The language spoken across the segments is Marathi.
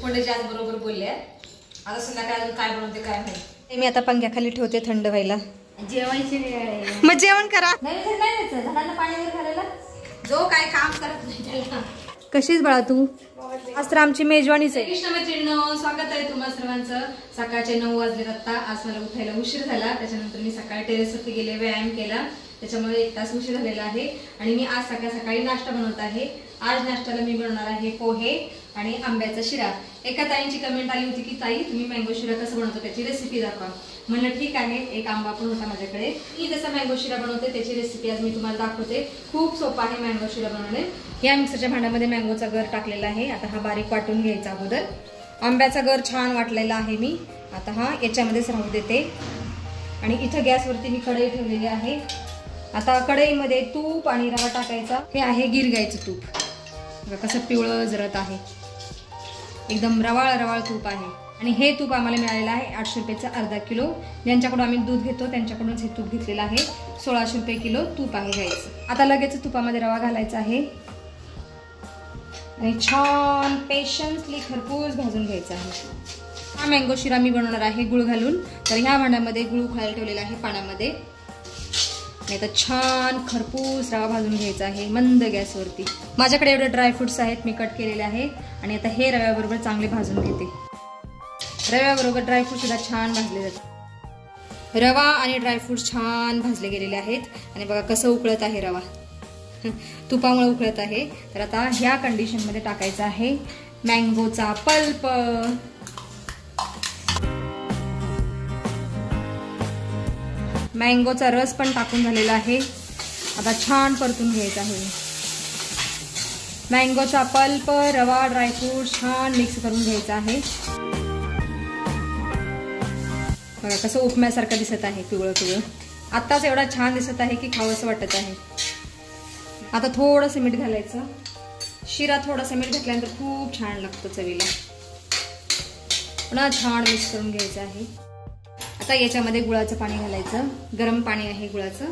पुढे आज बरोबर बोलले. आता संध्याकाळी अजून काय बनवते काय माहिती. मी आता पंख्याखाली ठेवते थंड व्हायला. जेवायची मग जेवण करा. नाही झाडांना पाणी वगैरे घालायला जो काय काम करत नाही त्याला. कशीच बाळा तू? आज तर आमची मेजवानीच आहे. कृष्ण मैत्रिणींनो, स्वागत आहे तुम्हा सर्वांचं. सकाळचे 9 वाजले. आता आज मला उठायला उशीर झाला. त्याच्यानंतर मी सकाळी टेरेसवरती गेले, व्यायाम केला, त्याच्यामुळे 1 तास उशीर झालेला आहे. आणि मी आज सकाळी नाश्ता बनवत आहे. आज नाश्त्याला मी बनवणार आहे पोहे आणि आंब्याचा शिरा. एका ताईंची कमेंट आली होती की ताई तुम्ही मँगो शिरा कसं बनवतो त्याची रेसिपी दाखवा. म्हणलं ठीक आहे. एक आंबा पण होता माझ्याकडे. मी जसा मँगो शिरा बनवते त्याची रेसिपी आज मी तुम्हाला दाखवते. खूप सोपा आहे मँगो शिरा बनवणे. या मिक्सरच्या भांड्यामध्ये मँगोचा गर टाकलेला आहे. आता हा बारीक वाटून घ्यायचा अगोदर. आंब्याचा गर छान वाटलेला आहे मी. आता हा याच्यामध्येच राहू देते. आणि इथं गॅसवरती मी कढई ठेवलेली आहे. आता कढईमध्ये तूप आणि रवा टाकायचा. हे आहे गिरगाईचं तूप. कसं पिवळं जरत आहे. एकदम रवाळ तूप आहे. आणि हे तूप आम्हाला मिळालेलं आहे 800 रुपयाचं अर्धा किलो. ज्यांच्याकडून आम्ही दूध घेतो त्यांच्याकडूनच हे तूप घेतलेलं आहे. 1600 रुपये किलो तूप आहे घ्यायचं. आता लगेच तुपामध्ये रवा घालायचा आहे आणि छान पेशन्सली खरपूस भाजून घ्यायचा आहे. हा मँगो शिरा मी बनवणार आहे गुळ घालून. तर ह्या भांड्यामध्ये गुळ उकळायला ठेवलेला आहे पाण्यामध्ये. आता छान खरपूस रवा भाजून घ्यायचा आहे मंद गॅसवरती. माझ्याकडे एवढे ड्रायफ्रुट्स आहेत मी कट केलेले आहे. आणि आता हे रव्याबरोबर चांगले भाजून घेते. रव्याबरोबर ड्रायफ्रूट सुद्धा छान भाजले जातात. रवा आणि ड्रायफ्रूट्स छान भाजले गेलेले आहेत. आणि बघा कसं उकळत आहे रवा. तुपामुळे उकळत आहे. तर आता ह्या कंडिशनमध्ये टाकायचं आहे मँगोचा पल्प. मँगोचा रस पण टाकून झालेला आहे. आता छान परतून घ्यायचा आहे. मँगोचा पल्प, रवा, ड्रायफ्रूट छान मिक्स करून घ्यायचा आहे. बघा कसं उपम्यासारखं दिसत आहे पिवळं. आत्ताच एवढा छान दिसत आहे की खावंसं वाटत आहे. आता थोडंसं मीठ घालायचं. शिरा थोडंसं मीठ घातल्यानंतर खूप छान लागतो चवीला. पुन्हा छान मिक्स करून घ्यायचं आहे. आता याच्यामध्ये गुळाचं पाणी घालायचं. गरम पाणी आहे गुळाचं.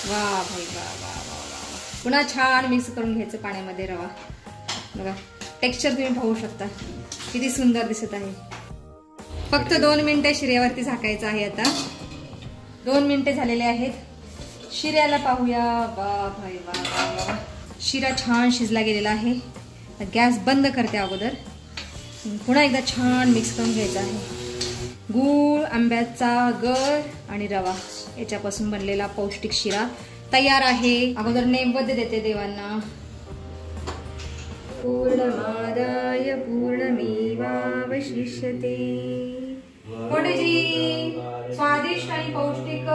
वा भाई वा वा वा वा. पुन्हा छान मिक्स करून घ्यायचं पाण्यामध्ये रवा. बघा टेक्स्चर तुम्ही पाहू शकता किती सुंदर दिसत आहे. फक्त 2 मिनिटे शिऱ्यावरती झाकायचं आहे. आता 2 मिनिटे झालेले आहेत. शिऱ्याला पाहूया. वा भाई वा वा वा. शिरा छान शिजला गेलेला आहे. गॅस बंद करते अगोदर. पुन्हा एकदा छान मिक्स करून घ्यायचं आहे. गूळ, आंब्याचा गर आणि रवा याच्यापासून बनलेला पौष्टिक शिरा तयार आहे. अगोदर नैवेद्य देते देवांना. पूर्णमादाय पूर्णमेवावशिष्यते. मोठेजी स्वादिष्ट आणि पौष्टिक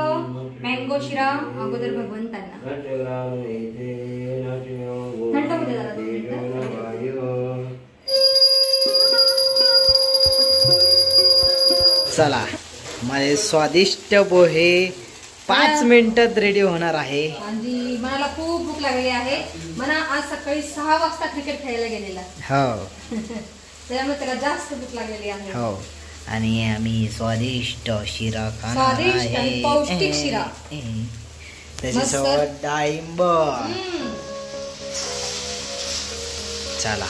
मँगो शिरा अगोदर भगवंतांना. थंड होते जरा 2 मिनिटं. चला माझे स्वादिष्ट पोहे 5 मिनिटात रेडी होणार आहे. आणि मला खूप भूक लागली आहे. मला आज सकाळी 6 वाजता क्रिकेट खेळायला गेलेला. हो त्यामुळे त्याला जास्त भूक लागलेली आहे. हो. आणि आम्ही स्वादिष्ट शिरा खाणार स्वादिष्ट आणि पौष्टिक शिरा. त्याच्यासोबत डाळिंब. चला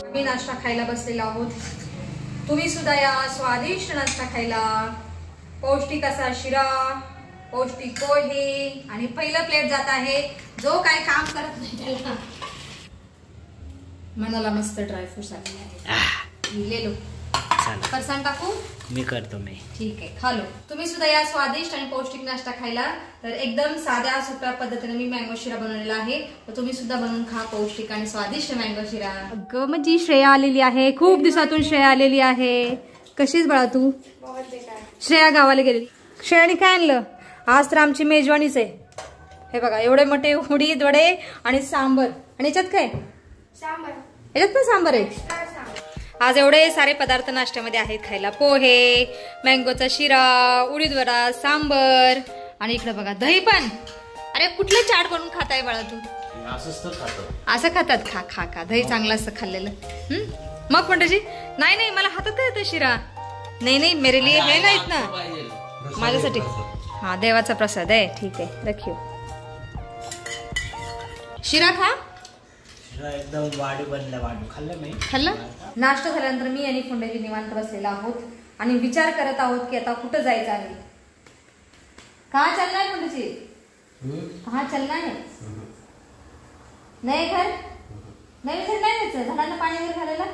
आम्ही नाश्ता खायला बसलेलो आहोत. तुम्ही सुद्धा या स्वादिष्ट नाश्ता खायला. पौष्टिक असा शिरा, पौष्टिक पोहे आणि पहिलं प्लेट जात आहे जो काय काम करत नाही त्याला. मनाला मस्त ड्रायफ्रुट्स आलेले आहेत. ले लो. फरसाण टाकू. मी करतो. मी ठीक आहे खालो. तुम्ही सुद्धा या स्वादिष्ट आणि पौष्टिक नाश्ता खायला. तर एकदम साध्या सोप्या पद्धतीने मी मँगो शिरा बनवलेला आहे. तर तुम्ही सुद्धा बनवून खा पौष्टिक आणि स्वादिष्ट मँगो शिरा. अगं म्हणजे श्रेया आलेली आहे. खूप दिवसातून श्रेया आलेली आहे. कशीच बाळा तू? श्रेया गावाला गेलेली. श्रेयाने काय आणलं आज? तर आमची मेजवानीच आहे. हे बघा एवढे मोठे उडीद वडे आणि सांबर. आणि याच्यात काय? याच्यात पण सांबर आहे. आज एवढे सारे पदार्थ नाश्त्यामध्ये आहेत खायला. पोहे, मँगोचा शिरा, उडीद वडा, सांबर आणि इकडे बघा दही पण. अरे कुठलं चाट बनवून खाताय बाळा तू? असं खातात. खा खा खा. दही चांगलं असतं खाल्लेलं. मग पंडितजी नाही मला हातात येतं शिरा. नाही मेरे लिए हे नाहीत ना माझ्यासाठी. हा देवाचा प्रसाद आहे. ठीक आहे रखियो. शिरा खा. एकदम वाढू बनला, वाढू खाल्लं मी. खाल्लं. नाश्ता झाल्यानंतर मी आणि फोंडेजी निवांत बसलेला आहोत आणि विचार करत आहोत की आता कुठं जायचं आहे. कहाँ चलना है फोंडेजी? कहाँ चलना है? नाही घर नाही जायचं. झाडांना पाणी वगैरे घालायला.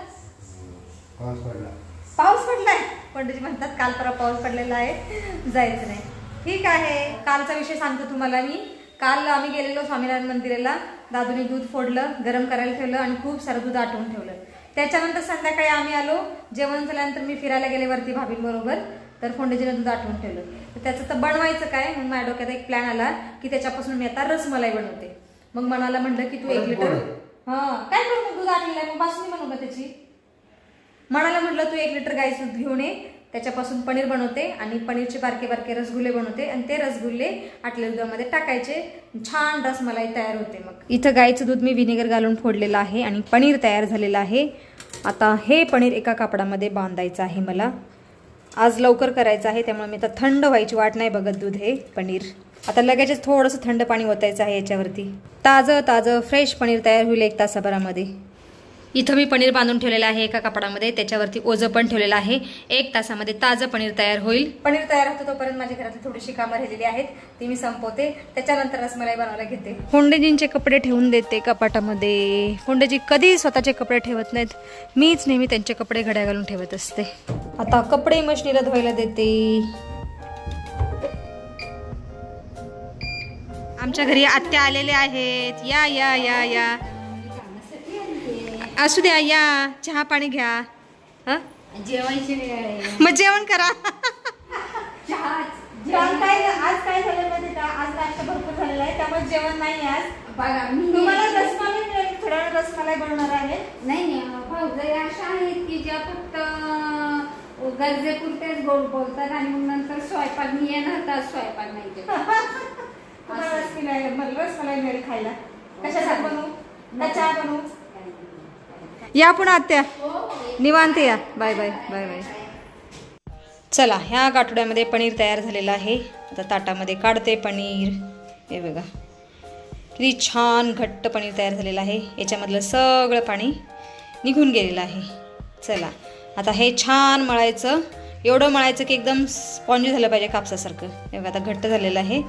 पाऊस पडलाय. फोंडेजी म्हणतात काल परवा पाऊस पडलेला आहे, जायचं नाही. ठीक आहे, कालचा विषय सांगतो तुम्हाला मी. काल आम्ही गेलेलो स्वामीनारायण मंदिराला. दादूने दूध फोडलं, गरम करायला ठेवलं आणि खूप सारं दूध आटवून ठेवलं. त्याच्यानंतर संध्याकाळी आम्ही आलो. जेवण झाल्यानंतर मी फिरायला गेले वरती भाभींबरोबर. तर फोंडेजीने दूध आटवून ठेवलं. तर त्याचं तर बनवायचं काय म्हणून माझ्या डोक्यात एक प्लॅन आला की त्याच्यापासून मी आता रसमलाई बनवते. मग मनाला म्हटलं की तू 1 लिटर काय करू मग दूध आटलेलं आहे, मग बासुंदी बनवू का त्याची. मनाला म्हटलं तू 1 लिटर गाईचं दूध घेऊन ये, त्याच्यापासून पनीर बनवते आणि पनीरचे बारके बारके रसगुल्ले बनवते आणि ते रसगुल्ले आटलेल्या दुधामध्ये टाकायचे. छान रसमलाई तयार होते. मग इथं गाईचं दूध मी व्हिनेगर घालून फोडलेलं आहे आणि पनीर तयार झालेलं आहे. आता हे पनीर एका कापडामध्ये बांधायचं आहे. मला आज लवकर करायचं आहे, त्यामुळे मी आता थंड व्हायची वाट नाही बघत. दूध हे पनीर आता लगेचच थोडंसं थंड पाणी ओतायचं आहे याच्यावरती. ताजं ताजं फ्रेश पनीर तयार होईल 1 तासाभरामध्ये. इथं मी पनीर बांधून ठेवलेलं आहे एका कपडामध्ये, त्याच्यावरती ओझं पण ठेवलेलं आहे. 1 तासामध्ये ताजं पनीर तयार होईल. पनीर तयार होतं तोपर्यंत माझ्या घरातली थोडीशी कामं राहिलेली आहेत, ती मी संपवते. त्याच्यानंतर रसमलाई बनवायला घेते. फोंडेजींचे कपडे ठेवून देते कपाटामध्ये. फोंडेजी कधी स्वतःचे कपडे ठेवत नाहीत, मीच नेहमी त्यांचे कपडे घड्या घालून ठेवत असते. आता कपडे मशीनीला धुवायला देते. आमच्या घरी आत्या आलेले आहेत. या या या या असू द्या, या चहा पाणी घ्या. जेवायची वेळ आहे, मग जेवण करा. जेवण काय आज काय झालं माहिती का, आज नाश्ता भरपूर झालेला आहे त्यामुळे जेवण नाही आज. बघा मी तुम्हाला रसमलाई मिळेल, थोड्या वेळ रसमलाई बनवणार आहे. नाही भाऊजाई अशा आहेत की ज्या फक्त गरजेपुरतेच गोड बोलतात आणि मग नंतर स्वयंपाक मी येणार तर स्वयंपाक नाही केला. रसमलाई मिळेल खायला. कशासाठी बनवू ना, चहा बनवू. या पुन्हा आत्या, निवांत या. Bye bye bye bye. चला, ह्या गाठोड्यामध्ये पनीर तयार झालेलं आहे. आता ताटामध्ये काढते पनीर. हे बघा किती छान घट्ट पनीर तयार झालेलं आहे. याच्यामधलं सगळं पाणी निघून गेलेलं आहे. चला आता हे छान मळायचं. एवढं मळायचं की एकदम स्पॉन्जी झालं पाहिजे, कापसासारखं. हे बघा आता घट्ट झालेलं आहे,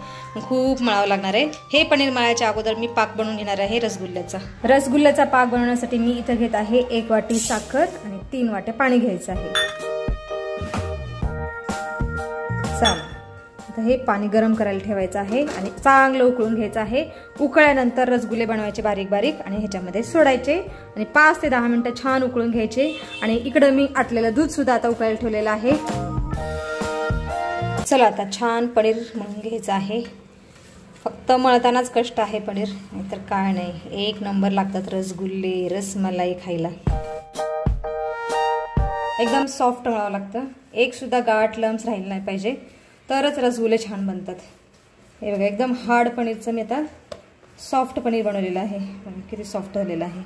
खूप मळावं लागणार आहे. हे पनीर मळायच्या अगोदर मी पाक बनवून घेणार आहे रसगुल्ल्याचा. रसगुल्ल्याचा पाक बनवण्यासाठी मी इथं घेत आहे 1 वाटी साखर आणि 3 वाट्या पाणी घ्यायचं आहे. चला आता हे पाणी गरम करायला ठेवायचं आहे आणि चांगलं उकळून घ्यायचं आहे. उकळल्यानंतर रसगुल्ले बनवायचे बारीक बारीक आणि ह्याच्यामध्ये सोडायचे आणि 5 ते 10 मिनिटं छान उकळून घ्यायचे. आणि इकडं मी आटलेलं दूध सुद्धा आता उकळायला ठेवलेलं आहे. चला आता छान पनीर मळून घ्यायचं आहे. फक्त मळतानाच कष्ट आहे पनीर, नाहीतर काय नाही. 1 नंबर लागतात रसगुल्ले रसमलाई खायला. एकदम सॉफ्ट मळावं लागतं, एक सुद्धा गाठ लम्स राहिलं नाही पाहिजे, तरच रसगुल्ले छान बनतात. हे बघा एकदम हार्ड पनीरचं मी आता सॉफ्ट पनीर बनवलेलं आहे. किती सॉफ्ट झालेलं आहे.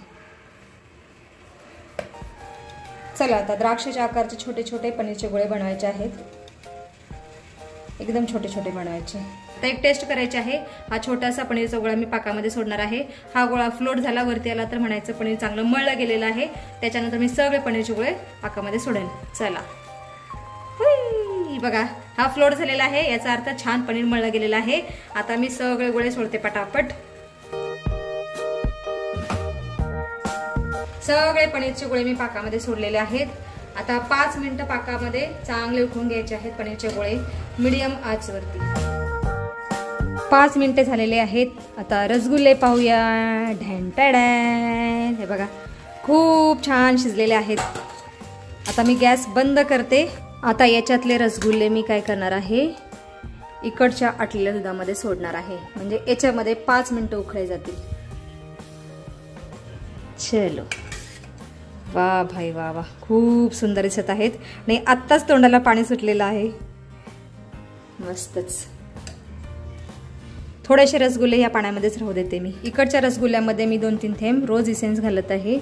चला आता द्राक्षाच्या आकारचे छोटे छोटे पनीरचे गोळे बनवायचे आहेत. एकदम छोटे छोटे बनवायचे. आता एक टेस्ट करायची आहे. हा छोटासा पनीरचा गोळा मी पाकामध्ये सोडणार आहे. हा गोळा फ्लोट झाला वरती आला तर म्हणायचं पनीर चांगलं मळलं गेलेलं आहे. त्याच्यानंतर मी सगळे पनीरचे गोळे पाकामध्ये सोडेल. चला बघा हा फ्लोट झालेला आहे, याचा अर्थ छान पनीर मळलं गेलेलं आहे. आता मी सगळे गोळे सोडते पटापट. सगळे पनीरचे गोळे मी पाकामध्ये सोडलेले आहेत. आता 5 मिनिटं पाकामध्ये चांगले उकळून घ्यायचे आहेत पनीरचे गोळे मीडियम आचवरती. 5 मिनिटे झालेले आहेत. आता रसगुल्ले पाहूया. ढॅन. हे बघा खूप छान शिजलेले आहेत. आता मी गॅस बंद करते. आता याच्यातले रसगुल्ले मी काय करणार आहे, इकडच्या आटलेल्या दुधामध्ये सोडणार आहे, म्हणजे याच्यामध्ये 5 मिनिटं उकळे जातील. चलो, वा भाई वा वा, खूप सुंदर दिसत आहेत आणि आत्ताच तोंडाला पाणी सुटलेलं आहे. मस्तच. थोडेसे रसगुल्ले या पाण्यामध्येच राहू देते मी. इकडच्या रसगुल्ल्यामध्ये मी 2-3 थेंब रोज इसेन्स घालत आहे.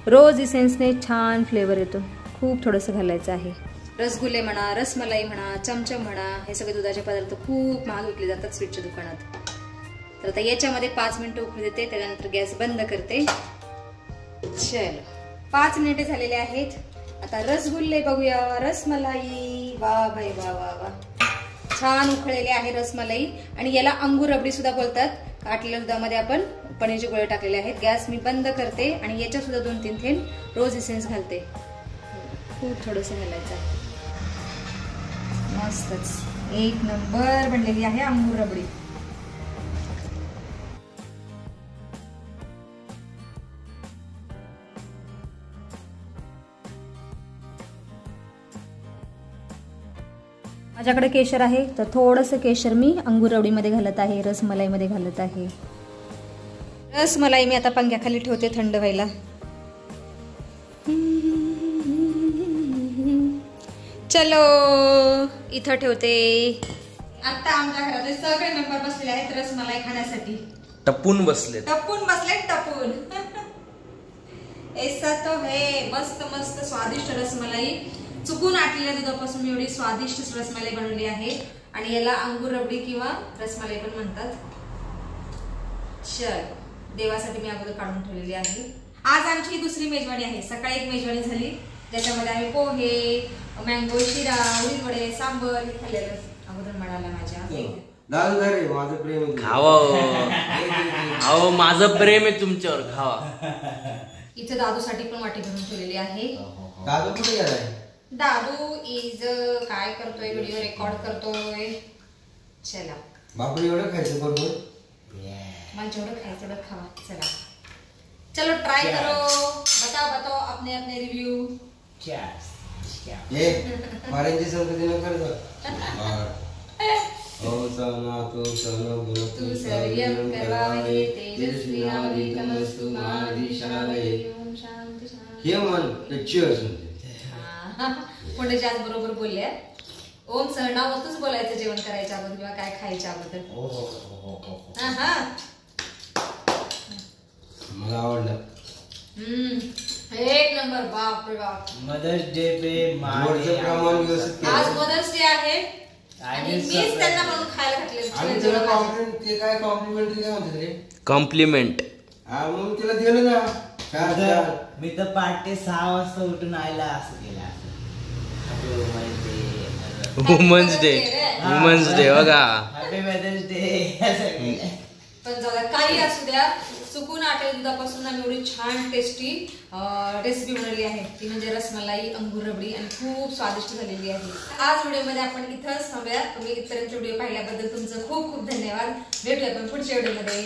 रोज इसेन्सने छान फ्लेवर येतो. खूप थोडंसं घालायचं आहे. रसगुल्ले म्हणा, रसमलाई म्हणा, चमचम म्हणा, हे सगळे दुधाचे पदार्थ खूप महाग विकले जातात स्वीटच्या दुकानात. तर आता याच्यामध्ये 5 मिनिटं उकळू देते, त्याच्यानंतर गॅस बंद करते चलो 5 मिनिटे झालेले आहेत. आता रसगुल्ले बघूया. रसमलाई, वा भाई वा वा वा, छान उकळलेले आहे रसमलाई. आणि याला अंगूर रबडी सुद्धा बोलतात. काटलेल्या दुधामध्ये आपण पनीरचे गोळे टाकलेले आहेत. गॅस मी बंद करते आणि याच्यात सुद्धा 2-3 थेंब रोज इसेन्स घालते. खूप थोडंसं घालायचं. मस्तच एक नंबर बनलेली आहे अंगूर रबडी. माझ्याकडे केशर आहे तर थोडंसं केशर मी अंगूर रबडीमध्ये घालत आहे, रसमलाईमध्ये घालत आहे. रसमलाई मी आता पंख्याखाली ठेवते थंड व्हायला. चलो इथं ठेवते. आता आमच्या घरातले सगळे मेंबर बसलेले आहेत रसमलाई खाण्यासाठी. टपून बसले. टपून ऐसा तो है. मस्त मस्त स्वादिष्ट रसमलाई. चुकून आटलेल्या दुधापासून मी एवढी स्वादिष्ट रसमलाई बनवली आहे. आणि याला अंगूर रबडी किंवा रसमलाई पण म्हणतात. चल देवासाठी मी अगोदर काढून ठेवलेली आहे. आज आमची दुसरी मेजवानी आहे. सकाळी एक मेजवानी झाली ज्याच्यामध्ये आम्ही पोहे, मँगो शिरा, उडीद वडे, सांबर हे खाल्लेलं. अगोदर म्हणाला माझ्या माझं प्रेम खावा. अहो माझं प्रेम आहे तुमच्यावर, खावा. इथे दादूसाठी पण वाटी भरून ठेवलेली आहे. दादू कुठे गेलाय? दादू इज काय करतोय, व्हिडिओ रेकॉर्ड करतोय. चला बापरे एवढं खायचं बरोबर. मला जेवढं खायचं तेवढं खावा. चला चलो ट्राय करो. बताओ अपने अपने रिव्यू. ये ऑरेंज संगतीनं करतो. ओ सना तो सना गुरु तू सर्यम करवावे तेजस्वी नावरी तमस्तु मादी शालये. ओम शांती शांती. हे मन चीअर्स म्हणते. पुढे आज बरोबर बोलले. ओम सहनावतच बोलायचं जेवण करायच्या अगोदर किंवा काय खायच्या अगोदर. मला आवडलं. एक नंबर. बाप रे बाप. मदर्स डे पे प्रमाण व्यवस्थित आज मदर्स डे आहे आणि मीच त्यांना म्हणून खायला आणि त्याला कॉम्प्लिमेंट ते काय कॉम्प्लिमेंटरी काय म्हणतात रे? कॉम्प्लिमेंट. हा मग तिला दिलं ना. चार मी तर पहाटे 6 वाजता उठून आयला असं केलं. Women's day. वुमन्स डे बघा. Happy mother's day. पण जाऊ द्या काही असू द्या. चुकून आटलेल्या दुधापासून आम्ही एवढी छान टेस्टी रेसिपी बनवली आहे. ती म्हणजे रसमलाई, अंगूर रबडी आणि खूप स्वादिष्ट झालेली आहे. आज व्हिडिओमध्ये आपण इथंच थांबूया. तुम्ही इथपर्यंत व्हिडिओ पाहिल्याबद्दल तुमचं खूप खूप धन्यवाद. भेटूया आपण पुढच्या व्हिडिओमध्ये.